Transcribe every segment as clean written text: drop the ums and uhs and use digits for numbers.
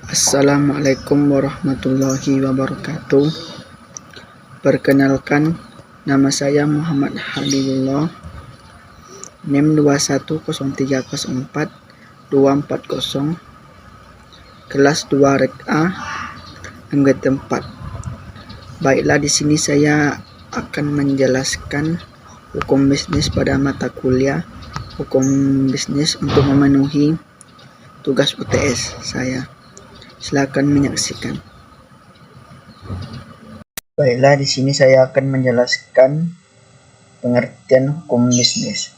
Assalamualaikum warahmatullahi wabarakatuh. Perkenalkan, nama saya Muhammad Habibullah, NIM 210304240, kelas 2 Rek A, anggota 4. Baiklah, di sini saya akan menjelaskan hukum bisnis pada mata kuliah hukum bisnis untuk memenuhi tugas UTS saya. Silakan menyaksikan. Baiklah, di sini saya akan menjelaskan pengertian hukum bisnis.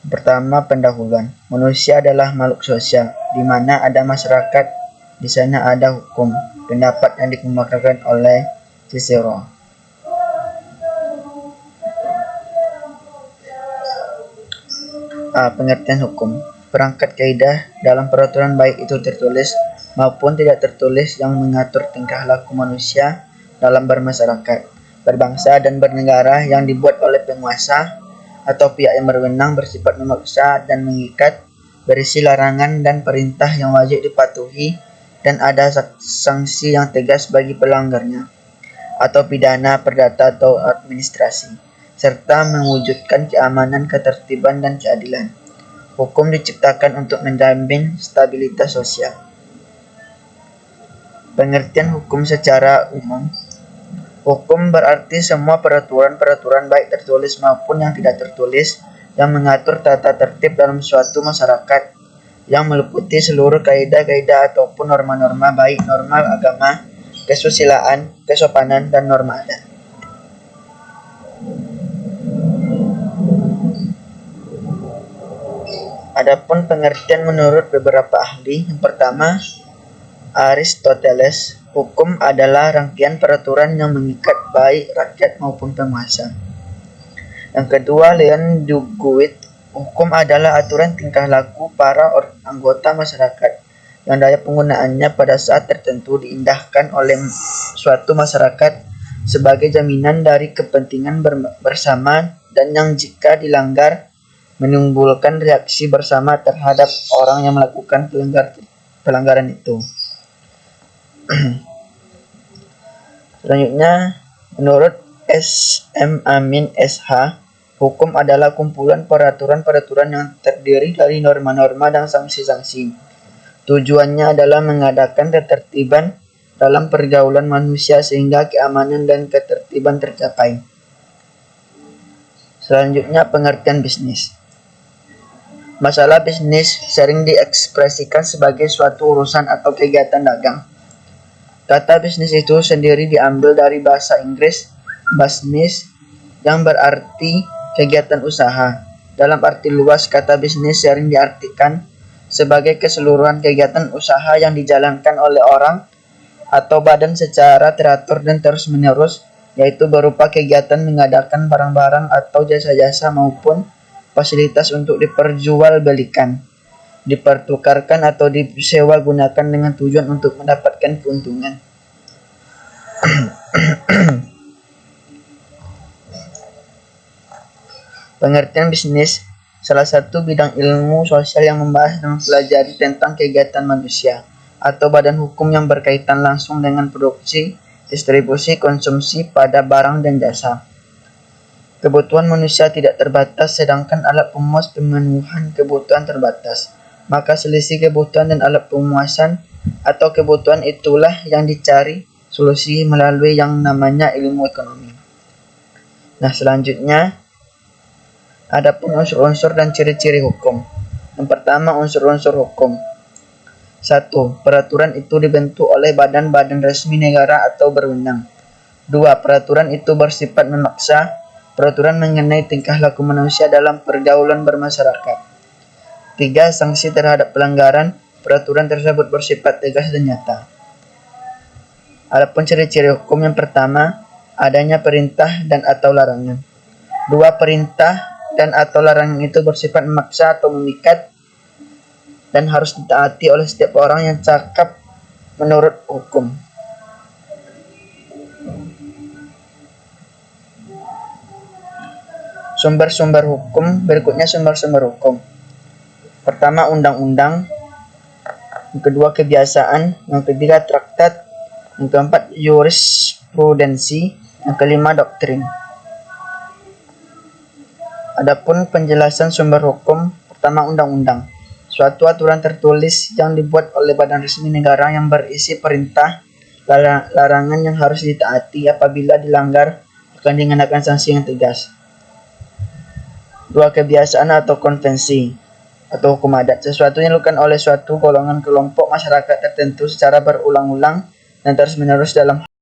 Pertama, pendahuluan. Manusia adalah makhluk sosial, di mana ada masyarakat, di sana ada hukum. Pendapat yang dikemukakan oleh Cicero. Pengertian hukum. Perangkat kaidah dalam peraturan baik itu tertulis maupun tidak tertulis yang mengatur tingkah laku manusia dalam bermasyarakat, berbangsa dan bernegara yang dibuat oleh penguasa atau pihak yang berwenang bersifat memaksa dan mengikat, berisi larangan dan perintah yang wajib dipatuhi dan ada sanksi yang tegas bagi pelanggarnya, atau pidana, perdata atau administrasi, serta mewujudkan keamanan, ketertiban dan keadilan. Hukum diciptakan untuk menjamin stabilitas sosial. Pengertian hukum secara umum. Hukum berarti semua peraturan-peraturan baik tertulis maupun yang tidak tertulis yang mengatur tata tertib dalam suatu masyarakat, yang meliputi seluruh kaidah-kaidah ataupun norma-norma baik norma agama, kesusilaan, kesopanan, dan norma adat. Adapun pengertian menurut beberapa ahli, yang pertama, Aristoteles, hukum adalah rangkaian peraturan yang mengikat baik rakyat maupun penguasa. Yang kedua, Leon Duguid, hukum adalah aturan tingkah laku para anggota masyarakat yang daya penggunaannya pada saat tertentu diindahkan oleh suatu masyarakat sebagai jaminan dari kepentingan bersama dan yang jika dilanggar menimbulkan reaksi bersama terhadap orang yang melakukan pelanggaran itu. Selanjutnya, menurut S.M. Amin S.H., hukum adalah kumpulan peraturan-peraturan yang terdiri dari norma-norma dan sanksi-sanksi. Tujuannya adalah mengadakan ketertiban dalam pergaulan manusia sehingga keamanan dan ketertiban tercapai. Selanjutnya, pengertian bisnis. Masalah bisnis sering diekspresikan sebagai suatu urusan atau kegiatan dagang. Kata bisnis itu sendiri diambil dari bahasa Inggris business yang berarti kegiatan usaha. Dalam arti luas, kata bisnis sering diartikan sebagai keseluruhan kegiatan usaha yang dijalankan oleh orang atau badan secara teratur dan terus-menerus, yaitu berupa kegiatan mengadakan barang-barang atau jasa-jasa maupun fasilitas untuk diperjualbelikan, dipertukarkan atau disewa gunakan dengan tujuan untuk mendapatkan keuntungan. Pengertian bisnis salah satu bidang ilmu sosial yang membahas dan mempelajari tentang kegiatan manusia atau badan hukum yang berkaitan langsung dengan produksi, distribusi, konsumsi pada barang dan jasa. Kebutuhan manusia tidak terbatas, sedangkan alat pemuas pemenuhan kebutuhan terbatas. Maka selisih kebutuhan dan alat pemuasan atau kebutuhan itulah yang dicari solusi melalui yang namanya ilmu ekonomi. Nah, selanjutnya, adapun unsur-unsur dan ciri-ciri hukum. Yang pertama, unsur-unsur hukum. 1. Peraturan itu dibentuk oleh badan-badan resmi negara atau berwenang. 2. Peraturan itu bersifat memaksa. Peraturan mengenai tingkah laku manusia dalam pergaulan bermasyarakat. 3. Sanksi terhadap pelanggaran. Peraturan tersebut bersifat tegas dan nyata. Adapun ciri-ciri hukum, yang pertama, adanya perintah dan atau larangan. 2. Perintah dan atau larangan itu bersifat memaksa atau memikat dan harus ditaati oleh setiap orang yang cakap menurut hukum. Sumber-sumber hukum. Berikutnya sumber-sumber hukum. Pertama, undang-undang. Yang kedua, kebiasaan. Yang ketiga, traktat. Yang keempat, jurisprudensi. Yang kelima, doktrin. Adapun penjelasan sumber hukum, pertama, undang-undang. Suatu aturan tertulis yang dibuat oleh badan resmi negara yang berisi perintah, larangan yang harus ditaati. Apabila dilanggar akan dikenakan sanksi yang tegas. Dua, kebiasaan atau konvensi atau hukum adat. Sesuatu yang dilakukan oleh suatu golongan kelompok masyarakat tertentu secara berulang-ulang dan terus-menerus dalam